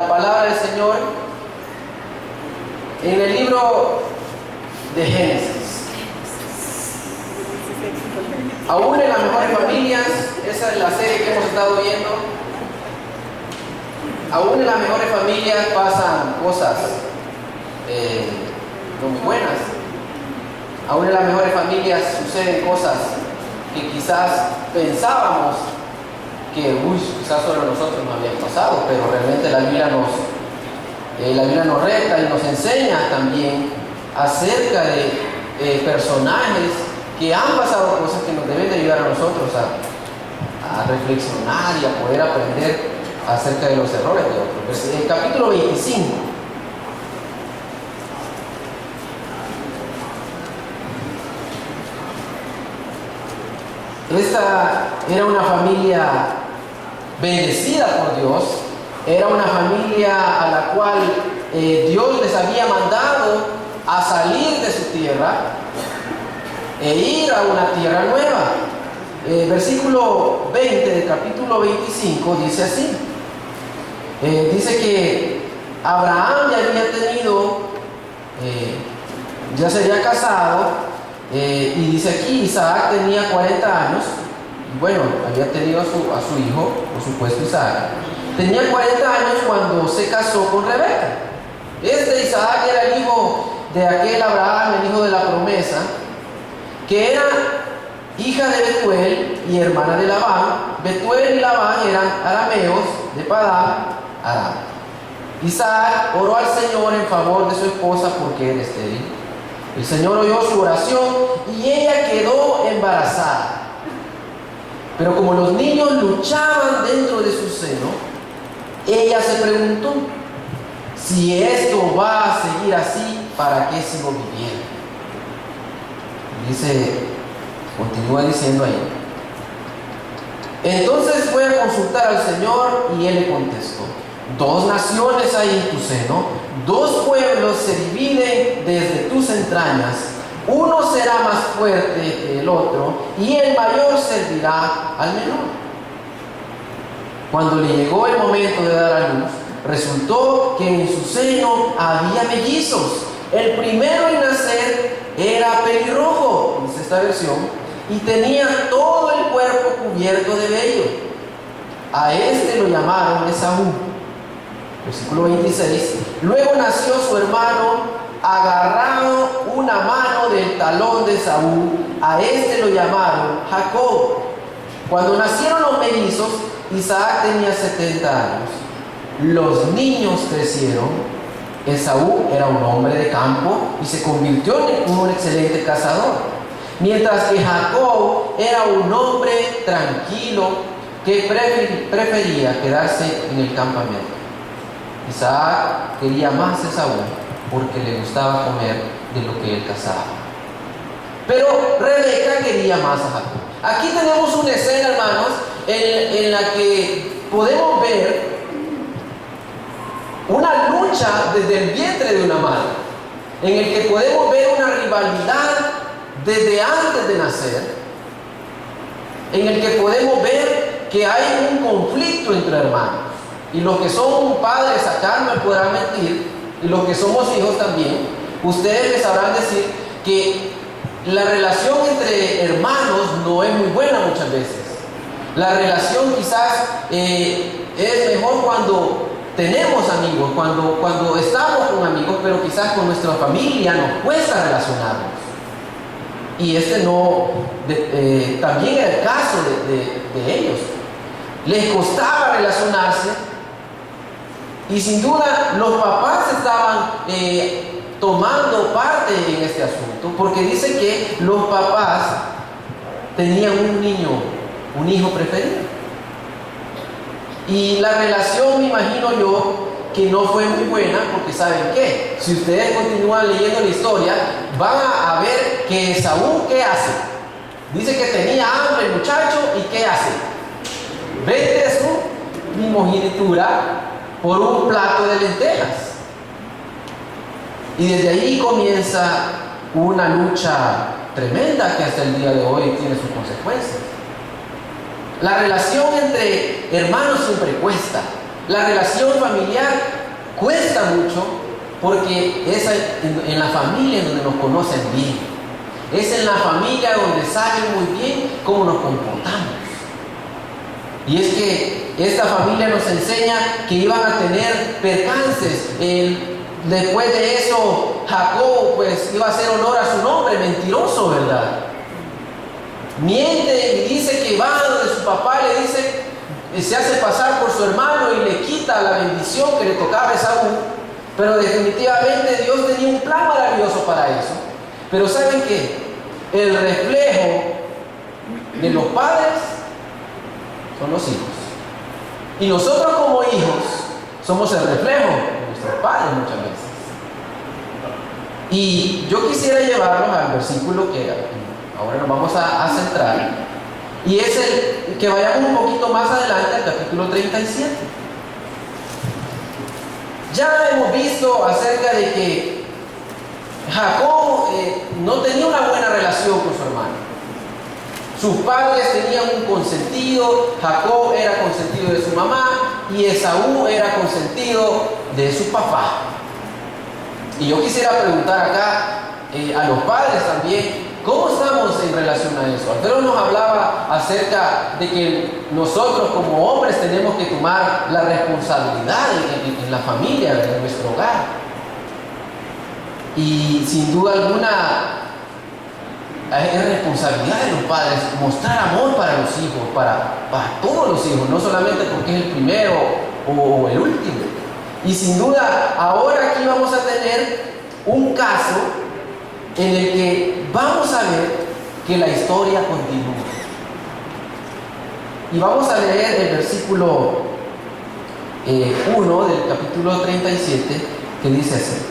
La palabra del Señor en el libro de Génesis. Aún en las mejores familias, esa es la serie que hemos estado viendo, aún en las mejores familias pasan cosas no muy buenas. Aún en las mejores familias suceden cosas que quizás pensábamos que quizás solo a nosotros nos habían pasado, pero realmente la Biblia nos reta y nos enseña también acerca de personajes que han pasado cosas que nos deben de ayudar a nosotros a reflexionar y a poder aprender acerca de los errores de otros. En el capítulo 25. Esta era una familia bendecida por Dios, era una familia a la cual Dios les había mandado a salir de su tierra e ir a una tierra nueva. Versículo 20 del capítulo 25 dice así. Dice que Abraham ya había tenido, ya se había casado, y dice aquí, Isaac tenía 40 años, y bueno, había tenido a su hijo, por supuesto Isaac. Tenía 40 años cuando se casó con Rebeca. Isaac era el hijo de aquel Abraham, el hijo de la promesa, que era hija de Betuel y hermana de Labán. Betuel y Labán eran arameos de Padán Aram. Isaac oró al Señor en favor de su esposa porque era estéril. El Señor oyó su oración y ella quedó embarazada. Pero como los niños luchaban dentro de su seno, ella se preguntó: si esto va a seguir así, ¿para qué sigo viviendo? Continúa diciendo ahí. Entonces fue a consultar al Señor y él le contestó: 2 naciones hay en tu seno, 2 pueblos se dividen desde tus entrañas, uno será más fuerte que el otro y el mayor servirá al menor. Cuando le llegó el momento de dar a luz, resultó que en su seno había mellizos. El primero en nacer era pelirrojo, dice esta versión, y tenía todo el cuerpo cubierto de vello. A este lo llamaron Esaú. Versículo 26. Luego nació su hermano, agarrado una mano del talón de Esaú. A este lo llamaron Jacob. Cuando nacieron los mellizos, Isaac tenía 70 años. Los niños crecieron. Esaú era un hombre de campo y se convirtió en un excelente cazador, mientras que Jacob era un hombre tranquilo que prefería quedarse en el campamento. Isaac quería más a Esaú porque le gustaba comer de lo que él cazaba. Pero Rebeca quería más a Jacob. Aquí tenemos una escena, hermanos, en la que podemos ver una lucha desde el vientre de una madre, en el que podemos ver una rivalidad desde antes de nacer, en el que podemos ver que hay un conflicto entre hermanos. Y los que son padres acá no me podrán mentir, y los que somos hijos también, ustedes les sabrán decir que la relación entre hermanos no es muy buena muchas veces. La relación quizás es mejor cuando tenemos amigos, cuando estamos con amigos, pero quizás con nuestra familia nos cuesta relacionarnos. Y también era el caso de ellos. Les costaba relacionarse. Y sin duda los papás estaban tomando parte en este asunto, porque dice que los papás tenían un hijo preferido. Y la relación, me imagino yo, que no fue muy buena, porque ¿saben qué? Si ustedes continúan leyendo la historia, van a ver que Esaú, ¿qué hace? Dice que tenía hambre el muchacho, ¿y qué hace? Vende su primogenitura por un plato de lentejas. Y desde ahí comienza una lucha tremenda que hasta el día de hoy tiene sus consecuencias. La relación entre hermanos siempre cuesta. La relación familiar cuesta mucho porque es en la familia en donde nos conocen bien. Es en la familia donde saben muy bien cómo nos comportamos. Y es que esta familia nos enseña que iban a tener percances. Después de eso, Jacob pues iba a hacer honor a su nombre, mentiroso, ¿verdad? Miente y dice que va donde su papá le dice, se hace pasar por su hermano y le quita la bendición que le tocaba a Esaú. Pero definitivamente Dios tenía un plan maravilloso para eso. Pero ¿saben qué? El reflejo de los padres son los hijos. Y nosotros como hijos somos el reflejo de nuestros padres muchas veces. Y yo quisiera llevarlos al versículo que ahora nos vamos a centrar. Y es el que vayamos un poquito más adelante al capítulo 37. Ya hemos visto acerca de que Jacob no tenía una buena relación con su hermano. Sus padres tenían un consentido, Jacob era consentido de su mamá y Esaú era consentido de su papá. Y yo quisiera preguntar acá a los padres también, ¿cómo estamos en relación a eso? Alfredo nos hablaba acerca de que nosotros como hombres tenemos que tomar la responsabilidad en la familia, en nuestro hogar. Y sin duda alguna es responsabilidad de los padres mostrar amor para los hijos, para todos los hijos, no solamente porque es el primero o el último. Y sin duda, ahora aquí vamos a tener un caso en el que vamos a ver que la historia continúa. Y vamos a leer el versículo 1 del capítulo 37, que dice así.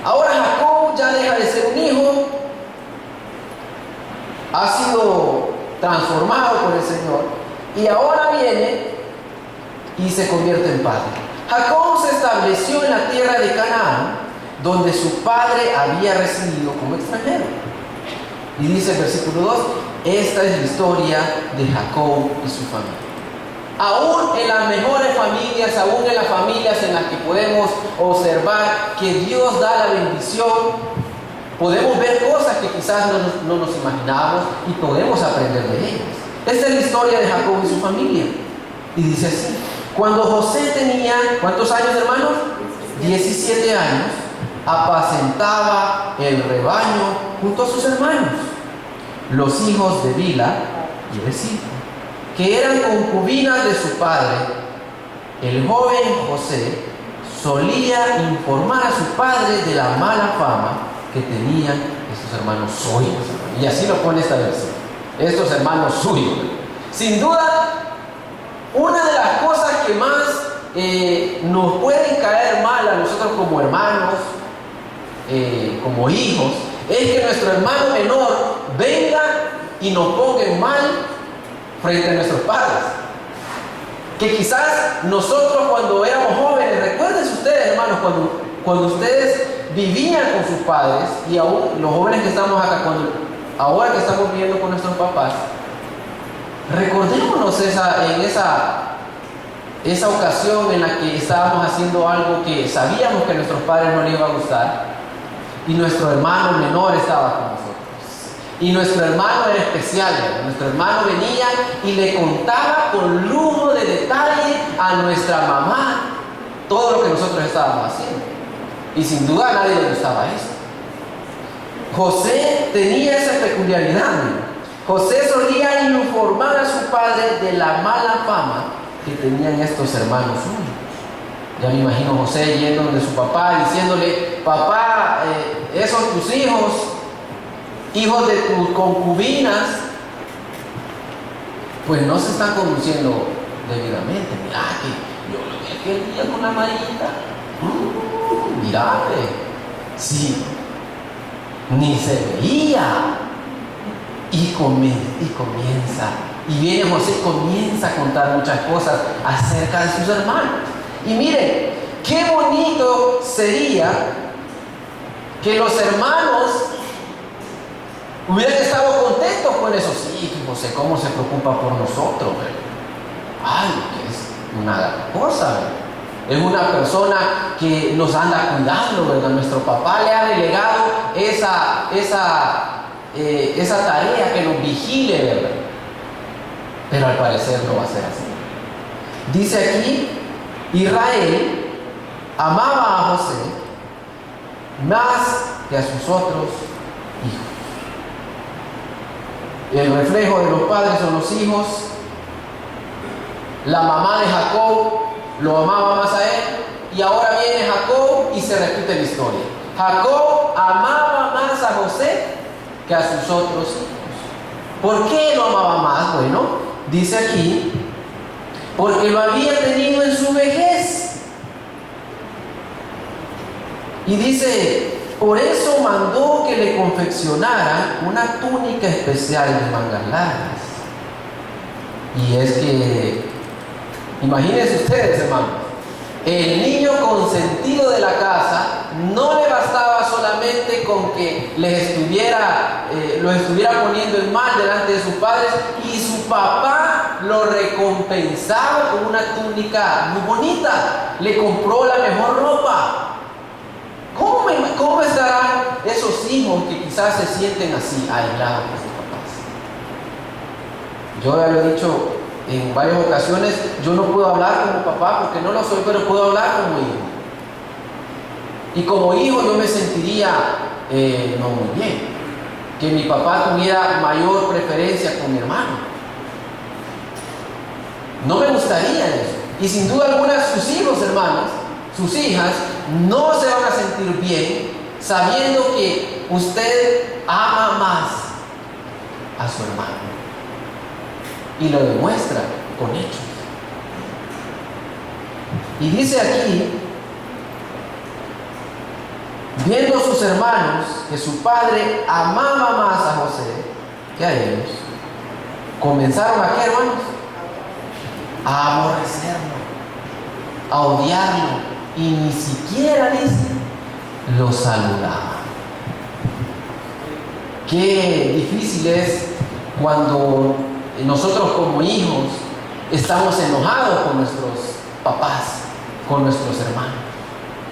Ahora Jacob ya deja de ser un hijo, ha sido transformado por el Señor y ahora viene y se convierte en padre. Jacob se estableció en la tierra de Canaán, donde su padre había residido como extranjero. Y dice el versículo 2, esta es la historia de Jacob y su familia. Aún en las mejores familias, aún en las familias en las que podemos observar que Dios da la bendición, podemos ver cosas que quizás no nos imaginábamos y podemos aprender de ellas. Esta es la historia de Jacob y su familia. Y dice así, cuando José tenía, ¿cuántos años, hermanos? 17 años, apacentaba el rebaño junto a sus hermanos, los hijos de Bila y de Zilpa, que eran concubinas de su padre. El joven José solía informar a su padre de la mala fama que tenían estos hermanos suyos. Y así lo pone esta versión, estos hermanos suyos. Sin duda, una de las cosas que más nos pueden caer mal a nosotros como hermanos, como hijos, es que nuestro hermano menor venga y nos ponga mal frente a nuestros padres. Que quizás nosotros cuando éramos jóvenes, recuerden ustedes, hermanos, cuando ustedes vivían con sus padres, y aún los jóvenes que estamos acá, ahora que estamos viviendo con nuestros papás, recordémonos esa ocasión en la que estábamos haciendo algo que sabíamos que a nuestros padres no les iba a gustar, y nuestro hermano menor estaba con nosotros. Y nuestro hermano era especial, nuestro hermano venía y le contaba con lujo de detalle a nuestra mamá todo lo que nosotros estábamos haciendo. Y sin duda a nadie le gustaba eso. José tenía esa peculiaridad. José solía informar a su padre de la mala fama que tenían estos hermanos suyos. Ya me imagino José yendo donde su papá diciéndole, papá, esos tus hijos de tus concubinas, pues no se están conduciendo debidamente. Mirá que yo lo vi aquel día con la Marita. Mirate, sí, ni se veía. Y comienza. Y viene José y comienza a contar muchas cosas acerca de sus hermanos. Y miren, qué bonito sería que los hermanos hubieran estado contentos con eso. Sí, José, cómo se preocupa por nosotros. Ay, que es una cosa. Es una persona que nos anda cuidando, ¿verdad? Nuestro papá le ha delegado esa tarea que nos vigile, ¿verdad? Pero al parecer no va a ser así. Dice aquí, Israel amaba a José más que a sus otros hijos. El reflejo de los padres son los hijos. La mamá de Jacob lo amaba más a él, y ahora viene Jacob y se repite la historia. Jacob amaba más a José que a sus otros hijos. ¿Por qué lo amaba más? Bueno, dice aquí, porque lo había tenido en su vejez. Y dice, por eso mandó que le confeccionaran una túnica especial de mangas largas. Y es que, imagínense ustedes, hermanos, el niño consentido de la casa no le bastaba solamente con que lo estuviera poniendo en mal delante de sus padres, y su papá lo recompensaba con una túnica muy bonita, le compró la mejor ropa. ¿Cómo estarán esos hijos que quizás se sienten así, aislados de sus papás? Yo ya lo he dicho en varias ocasiones, yo no puedo hablar como papá porque no lo soy, pero puedo hablar como hijo. Y como hijo yo me sentiría no muy bien, que mi papá tuviera mayor preferencia con mi hermano. No me gustaría eso. Y sin duda alguna sus hijos, hermanos, sus hijas, no se van a sentir bien sabiendo que usted ama más a su hermano. Y lo demuestra con hechos. Y dice aquí, viendo sus hermanos que su padre amaba más a José que a ellos, comenzaron a ¿qué, hermanos? A aborrecerlo, a odiarlo, y ni siquiera, dice, lo saludaban. Qué difícil es cuando nosotros como hijos estamos enojados con nuestros papás, con nuestros hermanos,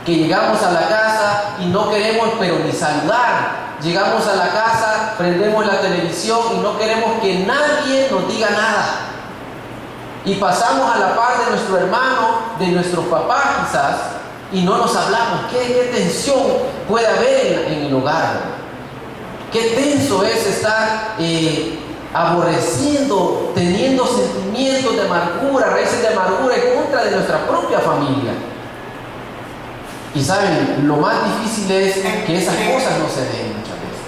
que llegamos a la casa y no queremos pero ni saludar. Llegamos a la casa, prendemos la televisión y no queremos que nadie nos diga nada, y pasamos a la par de nuestro hermano, de nuestro papá quizás, y no nos hablamos. ¿Qué tensión puede haber en el hogar? Qué tenso es estar aborreciendo, teniendo sentimientos de amargura, raíces de amargura en contra de nuestra propia familia. Y saben, lo más difícil es que esas cosas no se den muchas veces.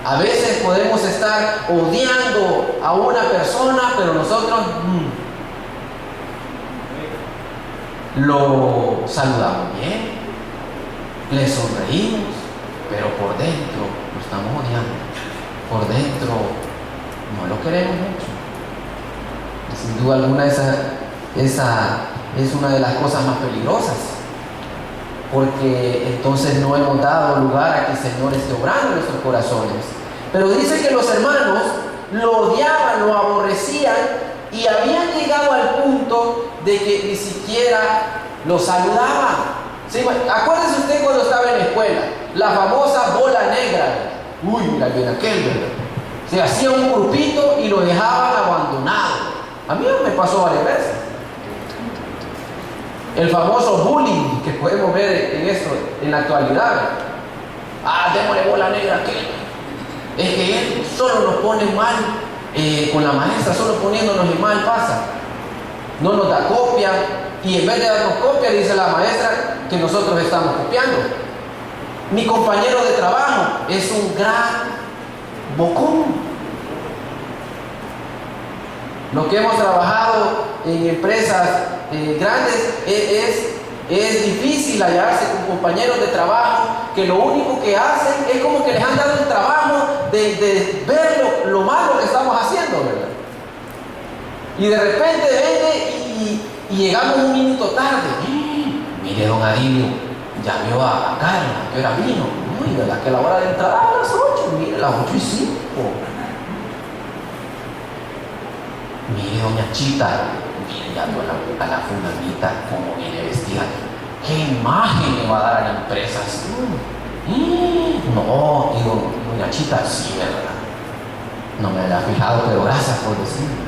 A veces podemos estar odiando a una persona, pero nosotros lo saludamos bien, le sonreímos, pero por dentro lo estamos odiando. Por dentro no lo queremos mucho. Y sin duda alguna esa es una de las cosas más peligrosas, porque entonces no hemos dado lugar a que el Señor esté obrando en nuestros corazones. Pero dice que los hermanos lo odiaban, lo aborrecían, y habían llegado al punto de que ni siquiera lo saludaban. ¿Sí? Acuérdese usted cuando estaba en la escuela, la famosa bola negra. Uy, mira bien aquel, ¿verdad? Se hacía un grupito y lo dejaban abandonado. A mí me pasó varias veces. El famoso bullying que podemos ver en esto en la actualidad. Démosle bola negra a aquel. Es que él solo nos pone mal con la maestra, solo poniéndonos en mal pasa. No nos da copia, y en vez de darnos copia dice la maestra que nosotros estamos copiando. Mi compañero de trabajo es un gran bocón. Los que hemos trabajado en empresas grandes, es difícil hallarse con compañeros de trabajo que lo único que hacen es como que les han dado el trabajo de ver lo malo que estamos haciendo, ¿verdad? Y de repente viene y llegamos un minuto tarde. Mire, don Adilio, ya vio a Carla, que hora vino. Uy, ¿verdad que la hora de entrar a las 8? Mire, las 8:05. Mire, doña Chita, envidiando a la fulanita como viene vestida. ¿Qué imagen le va a dar a la empresa? No, digo, doña Chita, sí, ¿verdad? No me había fijado, pero gracias por decirlo.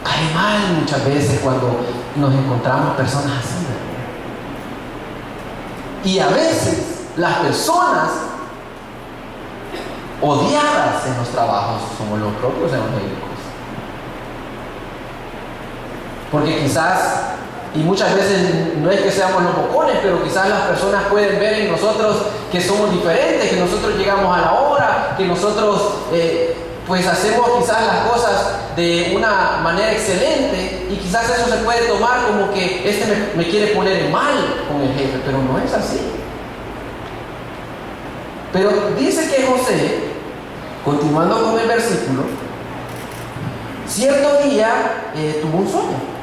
Cae mal muchas veces cuando nos encontramos personas así, ¿verdad? Y a veces las personas odiadas en los trabajos somos los propios evangélicos. Porque quizás, y muchas veces no es que seamos los bocones, pero quizás las personas pueden ver en nosotros que somos diferentes, que nosotros llegamos a la hora, que nosotros pues hacemos quizás las cosas de una manera excelente, y quizás eso se puede tomar como que este me quiere poner en mal con el jefe, pero no es así. Pero dice que José, continuando con el versículo, cierto día tuvo un sueño.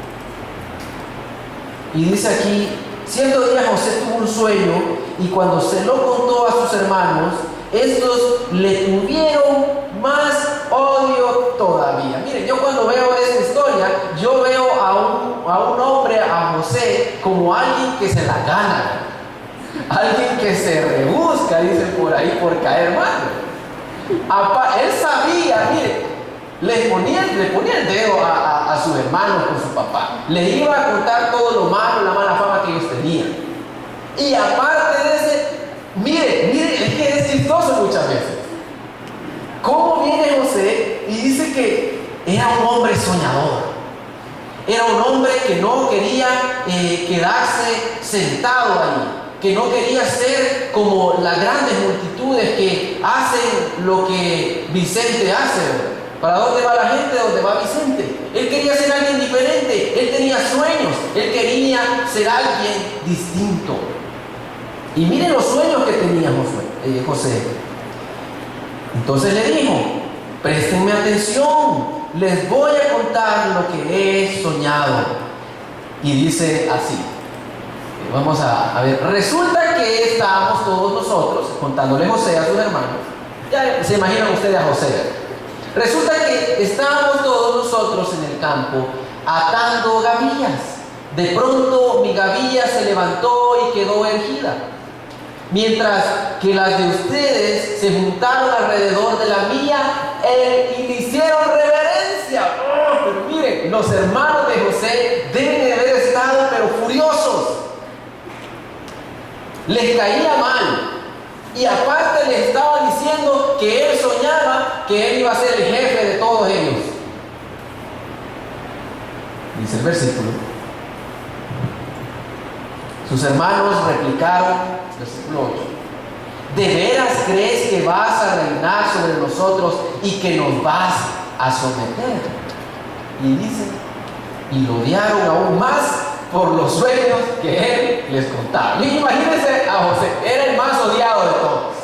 Y dice aquí, cierto día José tuvo un sueño, y cuando se lo contó a sus hermanos, estos le tuvieron más odio todavía. Miren, yo cuando veo esta historia, yo veo a un hombre, a José, como alguien que se la gana, alguien que se rebusca, dicen por ahí, por caer mal. Él sabía, mire, le ponía el dedo a sus hermanos con su papá, le iba a contar todo lo malo, la mala fama que ellos tenían. Y aparte de ese, mire, es que es chistoso muchas veces. ¿Cómo viene José y dice que era un hombre soñador? Era un hombre que no quería quedarse sentado ahí, que no quería ser como las grandes multitudes que hacen lo que Vicente hace. ¿Para dónde va la gente? ¿Dónde va Vicente? Él quería ser alguien diferente, él tenía sueños, él quería ser alguien distinto. Y miren los sueños que tenía José. Entonces le dijo, préstenme atención, les voy a contar lo que he soñado. Y dice así, vamos a ver, resulta que estábamos todos nosotros, contándole José a sus hermanos, ya se imaginan ustedes a José. Resulta que estábamos todos nosotros en el campo atando gavillas. De pronto mi gavilla se levantó y quedó erguida, mientras que las de ustedes se juntaron alrededor de la mía y le hicieron reverencia. Pero miren, los hermanos de José deben de haber estado pero furiosos. Les caía mal. Y aparte les estaba diciendo que él soñaba que él iba a ser el jefe de todos ellos. Dice el versículo. Sus hermanos replicaron, versículo 8, ¿de veras crees que vas a reinar sobre nosotros y que nos vas a someter? Y dice, y lo odiaron aún más por los sueños que él les contaba. Y imagínense a José, era el más odiado de todos.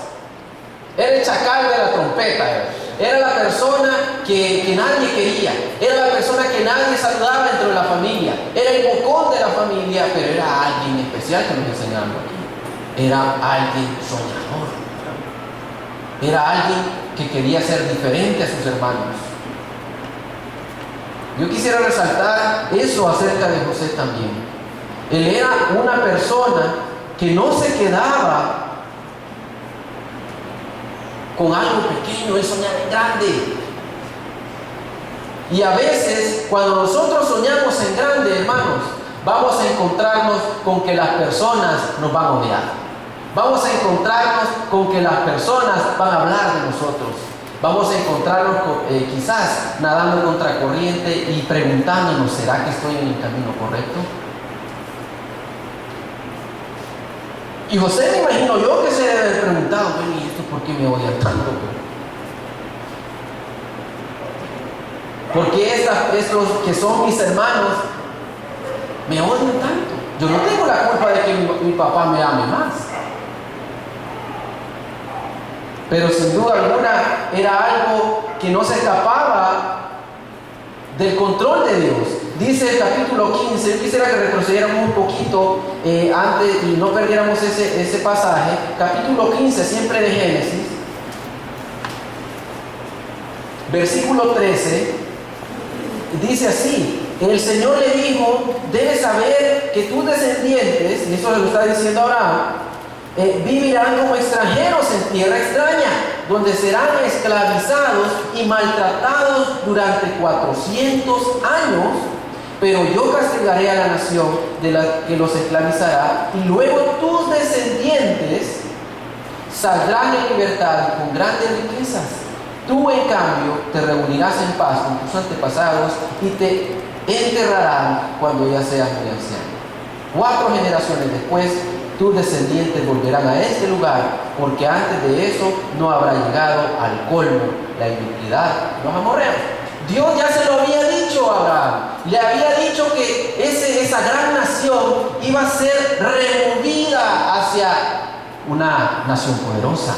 Era el chacal de la trompeta. Era la persona que nadie quería. Era la persona que nadie saludaba dentro de la familia. Era el bocón de la familia, pero era alguien especial que nos enseñaron aquí. Era alguien soñador. Era alguien que quería ser diferente a sus hermanos. Yo quisiera resaltar eso acerca de José también. Él era una persona que no se quedaba con algo pequeño, él soñaba en grande. Y a veces, cuando nosotros soñamos en grande, hermanos, vamos a encontrarnos con que las personas nos van a odiar. Vamos a encontrarnos con que las personas van a hablar de nosotros. Vamos a encontrarnos quizás nadando contra corriente y preguntándonos, ¿será que estoy en el camino correcto? Y José, me imagino yo, que se debe haber preguntado, bueno, ¿y esto por qué me odian tanto? ¿Por qué estos que son mis hermanos me odian tanto? Yo no tengo la culpa de que mi papá me ame más. Pero sin duda alguna era algo que no se escapaba del control de Dios. Dice el capítulo 15, yo quisiera que retrocediéramos un poquito antes y no perdiéramos ese pasaje. Capítulo 15, siempre de Génesis, versículo 13, dice así: El Señor le dijo, debes saber que tus descendientes, y eso lo está diciendo Abraham, vivirán como extranjeros en tierra extraña, donde serán esclavizados y maltratados durante 400 años, pero yo castigaré a la nación de la que los esclavizará, y luego tus descendientes saldrán en libertad y con grandes riquezas. Tú, en cambio, te reunirás en paz con tus antepasados y te enterrarán cuando ya seas muy anciano. 4 generaciones después, tus descendientes volverán a este lugar, porque antes de eso no habrá llegado al colmo la iniquidad de los amorreos. Dios ya se lo había dicho a Abraham. Le había dicho que esa gran nación iba a ser removida hacia una nación poderosa.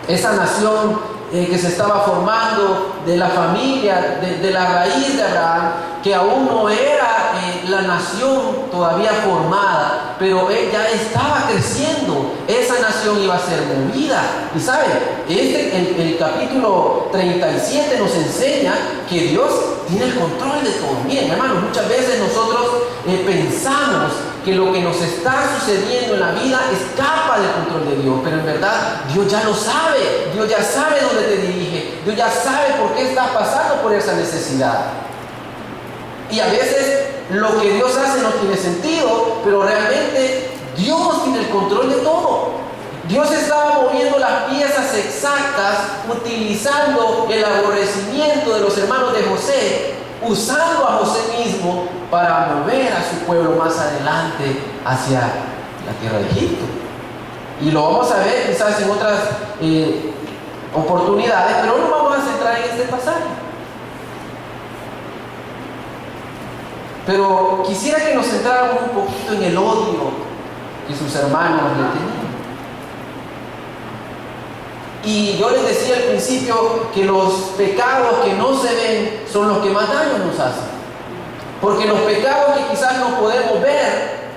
Esa nación que se estaba formando de la familia, de la raíz de Abraham, que aún no era la nación todavía formada, pero ya estaba creciendo. Esa nación iba a ser movida. Y sabe, el capítulo 37 nos enseña que Dios tiene el control de todo. Miren, hermanos, muchas veces nosotros pensamos que lo que nos está sucediendo en la vida escapa del control de Dios, pero en verdad Dios ya lo sabe. Dios ya sabe dónde te dirige. Dios ya sabe por qué estás pasando por esa necesidad. Y a veces lo que Dios hace no tiene sentido, pero realmente Dios tiene el control de todo. Dios estaba moviendo las piezas exactas, utilizando el aborrecimiento de los hermanos de José, usando a José mismo para mover a su pueblo más adelante hacia la tierra de Egipto. Y lo vamos a ver quizás en otras oportunidades, pero no vamos a centrar en este pasaje. Pero quisiera que nos centráramos un poquito en el odio que sus hermanos le tenían. Y yo les decía al principio que los pecados que no se ven son los que más daño nos hacen. Porque los pecados que quizás no podemos ver,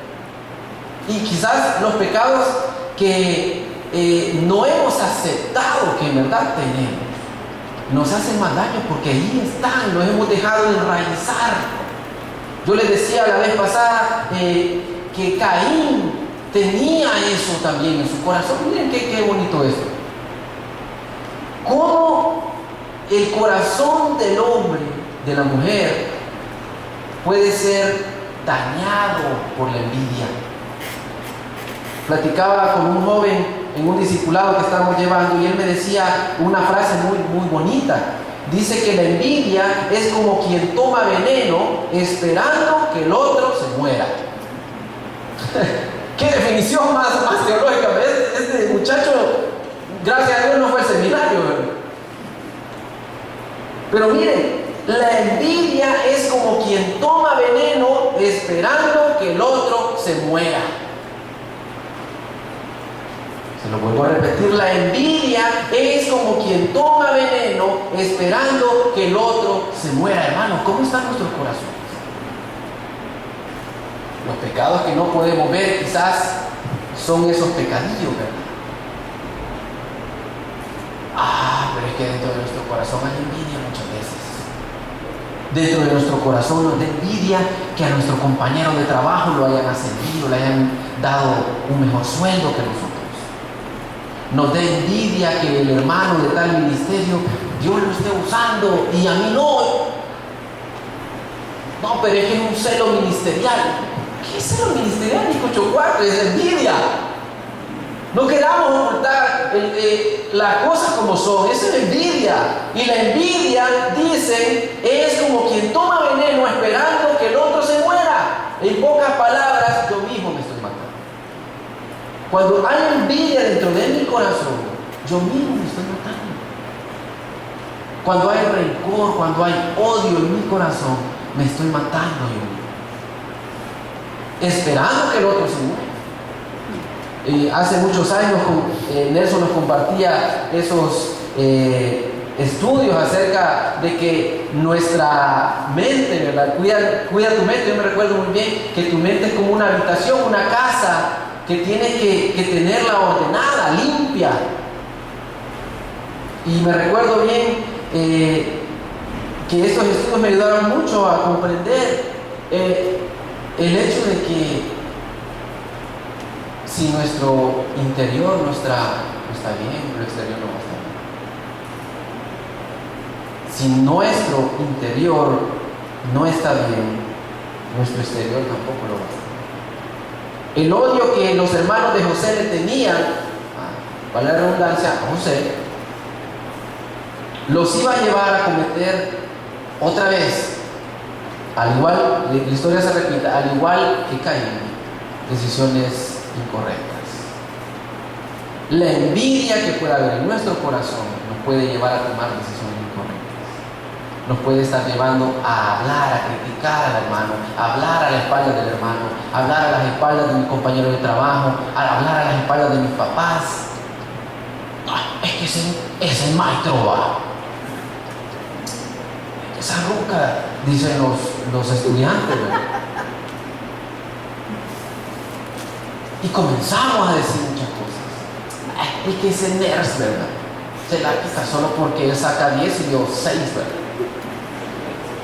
y quizás los pecados que no hemos aceptado que en verdad tenemos, nos hacen más daño porque ahí están, los hemos dejado de enraizar. Yo les decía la vez pasada que Caín tenía eso también en su corazón. Miren qué bonito esto. Cómo el corazón del hombre, de la mujer, puede ser dañado por la envidia. Platicaba con un joven en un discipulado que estábamos llevando y él me decía una frase muy bonita. Dice que la envidia es como quien toma veneno esperando que el otro se muera. ¿Qué definición más teológica? Este muchacho, gracias a Dios, no fue al seminario, ¿verdad? Pero miren, la envidia es como quien toma veneno esperando que el otro se muera. Se lo vuelvo a repetir, la envidia es como quien toma veneno esperando que el otro se muera. Hermano, ¿cómo están nuestros corazones? Los pecados que no podemos ver quizás son esos pecadillos, ¿verdad? Pero es que dentro de nuestro corazón hay envidia muchas veces. Dentro de nuestro corazón nos da envidia que a nuestro compañero de trabajo lo hayan ascendido, le hayan dado un mejor sueldo que nosotros. Nos da envidia que el hermano de tal ministerio Dios lo esté usando y a mí no. No, pero es que es un celo ministerial. ¿Qué es celo ministerial, Nico 4? Es envidia. No queramos ocultar las cosas como son. Eso es envidia. Y la envidia, dicen, es como quien toma veneno esperando que el otro se muera. En pocas palabras, yo mismo me estoy matando. Cuando hay envidia dentro de mi corazón, yo mismo me estoy matando. Cuando hay rencor, cuando hay odio en mi corazón, me estoy matando yo mismo. Esperando que el otro se muera. Hace muchos años Nelson nos compartía esos estudios acerca de que nuestra mente, ¿verdad? Cuida tu mente. Yo me recuerdo muy bien que tu mente es como una habitación, una casa que tienes que tenerla ordenada, limpia. Y me recuerdo bien que estos estudios me ayudaron mucho a comprender el hecho de que si nuestro interior no está bien, nuestro exterior no va a estar bien. Si nuestro interior no está bien, nuestro exterior tampoco lo va a estar. El odio que los hermanos de José le tenían, para la redundancia, a José, los iba a llevar a cometer otra vez, al igual, la historia se repita, al igual que Caín, decisiones incorrectas. La envidia que pueda haber en nuestro corazón nos puede llevar a tomar decisiones incorrectas. Nos puede estar llevando a hablar, a criticar al hermano, a hablar a la espalda del hermano, a hablar a las espaldas de mi compañero de trabajo, a hablar a las espaldas de mis papás. Es que ese maestro va. Esa ruca, dicen los estudiantes, ¿verdad? Y comenzamos a decir muchas cosas. Es que ese nerd, ¿verdad? Se la quita solo porque él saca 10 y yo 6, ¿verdad?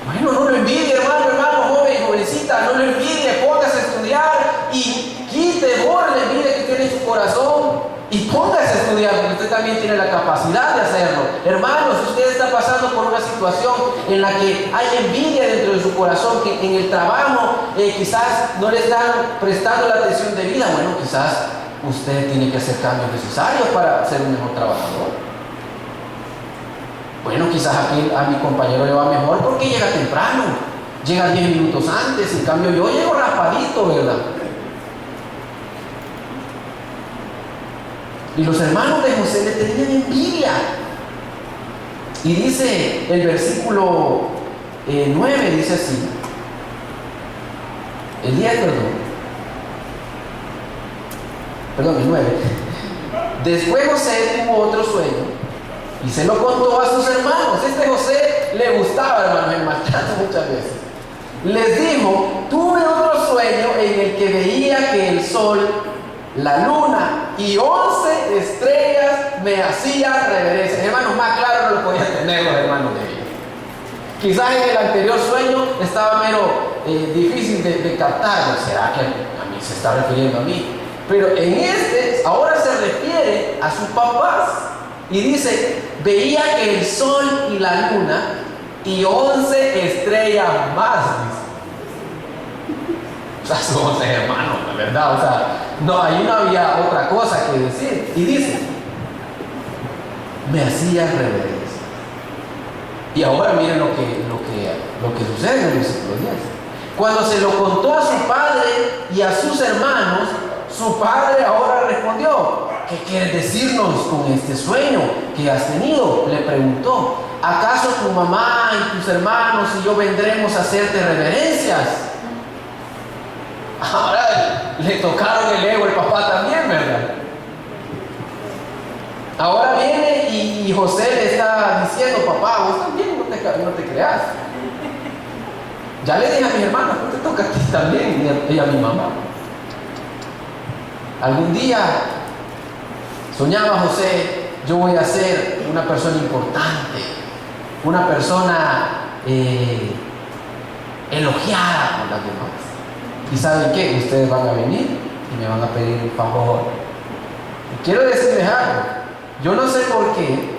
Bueno, no lo envidie, hermano, joven, jovencita, no lo envidie, póngase a estudiar y quite, borre la envidia que tiene en su corazón y póngase a estudiar, porque usted también tiene la capacidad de hacerlo. Hermanos, si usted está pasando por una situación en la que hay envidia dentro de su corazón, que en el trabajo quizás no le están prestando la atención debida, bueno, quizás usted tiene que hacer cambios necesarios para ser un mejor trabajador. Bueno, quizás aquí a mi compañero le va mejor porque llega temprano, llega 10 minutos antes, en cambio yo llego raspadito, ¿verdad? Y los hermanos de José le tenían envidia. Y dice el versículo 9, dice así, el 10, perdón, el 9. Después José tuvo otro sueño y se lo contó a sus hermanos. Este José le gustaba, hermanos, el maltrato muchas veces. Les dijo: tuve otro sueño en el que veía que el sol, la luna y 11 estrellas me hacían reverencia. Hermanos, más claro no lo podían tener los hermanos de ellos. Quizás en el anterior sueño estaba mero difícil de captar. ¿Será que a mí se está refiriendo a mí? Pero en este, ahora se refiere a sus papás. Y dice: veía que el sol y la luna y 11 estrellas más. O sea, son 11 hermanos, la verdad. O sea, no, ahí no había otra cosa que decir. Y dice: me hacía reverencia. Y ahora miren lo que sucede en el versículo 10. Cuando se lo contó a su padre y a sus hermanos, su padre ahora respondió: ¿qué quieres decirnos con este sueño que has tenido? Le preguntó: ¿acaso tu mamá y tus hermanos y yo vendremos a hacerte reverencias? Ahora le tocaron el ego el papá también, ¿verdad? Ahora viene y José le está diciendo: papá, vos también no te creas. Ya le dije a mis hermanas, no te toca a ti también, y a mi mamá. Algún día soñaba José: yo voy a ser una persona importante, una persona elogiada por las demás. ¿Y saben qué? Ustedes van a venir y me van a pedir un favor. Y quiero decirles algo. Yo no sé por qué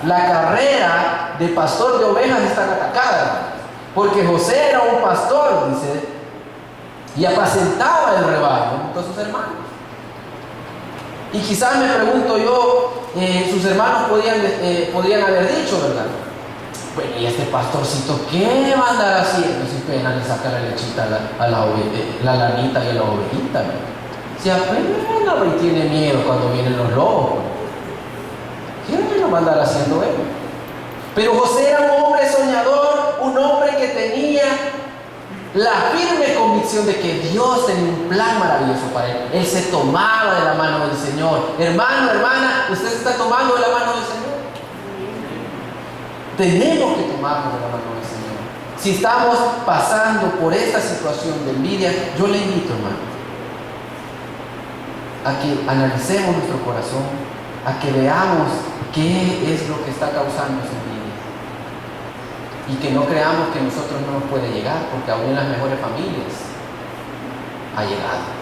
la carrera de pastor de ovejas está atacada. Porque José era un pastor, dice, y apacentaba el rebaño de sus hermanos. Y quizás me pregunto yo, sus hermanos podrían haber dicho, ¿verdad? Bueno, ¿y este pastorcito qué va a andar haciendo si apenas le saca la lechita a la lanita y a la ovejita, ¿verdad? Si apenas tiene miedo cuando vienen los lobos, ¿qué no va a andar haciendo él? Pero José era un hombre soñador, un hombre que tenía la firme convicción de que Dios tenía un plan maravilloso para él. Él se tomaba de la mano del Señor. Hermano, hermana, ¿usted se está tomando de la mano del Señor? Tenemos que tomarnos de la mano del Señor. Si estamos pasando por esta situación de envidia, yo le invito, hermano, a que analicemos nuestro corazón a que veamos qué es lo que está causando esa envidia. Y que no creamos que a nosotros no nos puede llegar, porque aún en las mejores familias ha llegado.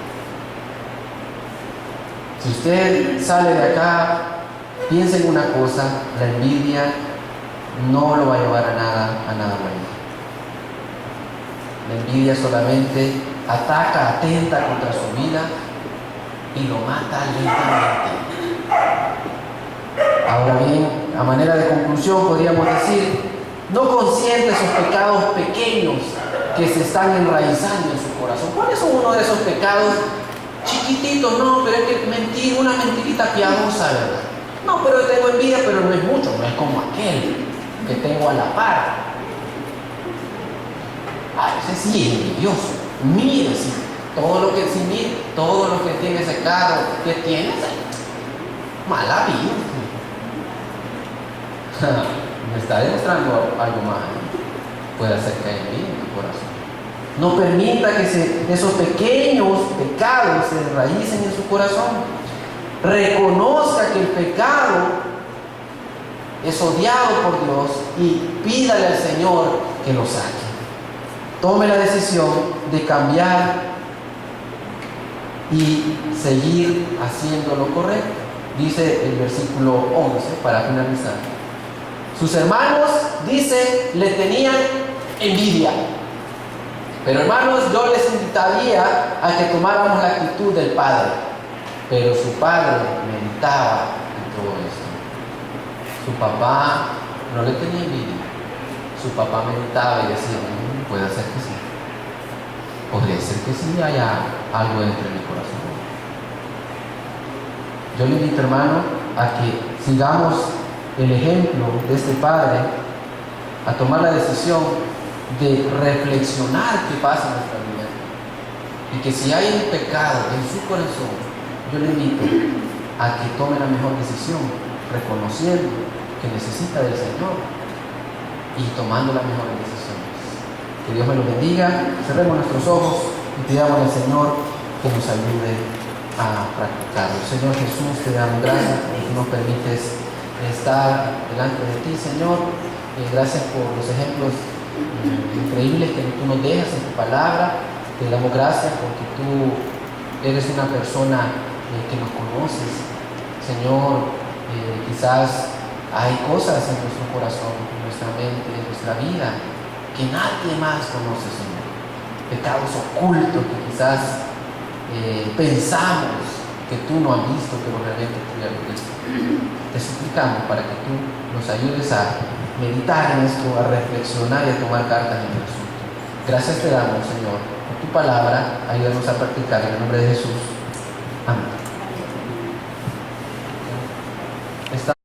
Si usted sale de acá, piense en una cosa: la envidia no lo va a llevar a nada bueno. La envidia solamente ataca, atenta contra su vida y lo mata lentamente. Ahora bien, a manera de conclusión podríamos decir: no consiente esos pecados pequeños que se están enraizando en su corazón. ¿Cuáles son uno de esos pecados chiquititos? No, pero es que mentir, una mentirita piadosa, ¿verdad? No, pero tengo envidia, pero no es mucho, no es como aquel que tengo a la par. Ese sí es envidioso. Mire, sí, todo lo que tiene ese carro que tiene, mala vida. Me está demostrando algo más. Puede hacer que haya envidia en tu corazón. No permita que esos pequeños pecados se enraícen en su corazón. Reconozca que el pecado es odiado por Dios y pídale al Señor que lo saque. Tome la decisión de cambiar y seguir haciendo lo correcto. Dice el versículo 11, para finalizar: sus hermanos, dice, le tenían envidia. Pero hermanos, yo les invitaría a que tomáramos la actitud del padre. Pero su padre meditaba en todo esto. Su papá no le tenía envidia. Su papá meditaba y decía: puede ser que sí. Podría ser que sí haya algo dentro de mi corazón. Yo le invito, hermano, a que sigamos el ejemplo de este padre, a tomar la decisión de reflexionar qué pasa en nuestra vida, y que si hay un pecado en su corazón, yo le invito a que tome la mejor decisión, reconociendo que necesita del Señor y tomando las mejores decisiones. Que Dios me lo bendiga. Cerremos nuestros ojos y pidamos al Señor que nos ayude a practicarlo. Señor Jesús, te damos gracias porque tú nos permites estar delante de ti, Señor. Gracias por los ejemplos increíbles que tú nos dejas en tu palabra. Te damos gracias porque tú eres una persona que nos conoces, Señor. Quizás hay cosas en nuestro corazón, en nuestra mente, en nuestra vida, que nadie más conoce, Señor. Pecados ocultos que quizás pensamos que tú no has visto, pero realmente tú ya lo viste. Te suplicamos para que tú nos ayudes a meditar en esto, a reflexionar y a tomar cartas en el asunto. Gracias te damos, Señor, por tu palabra. Ayúdanos a practicar en el nombre de Jesús. Amén.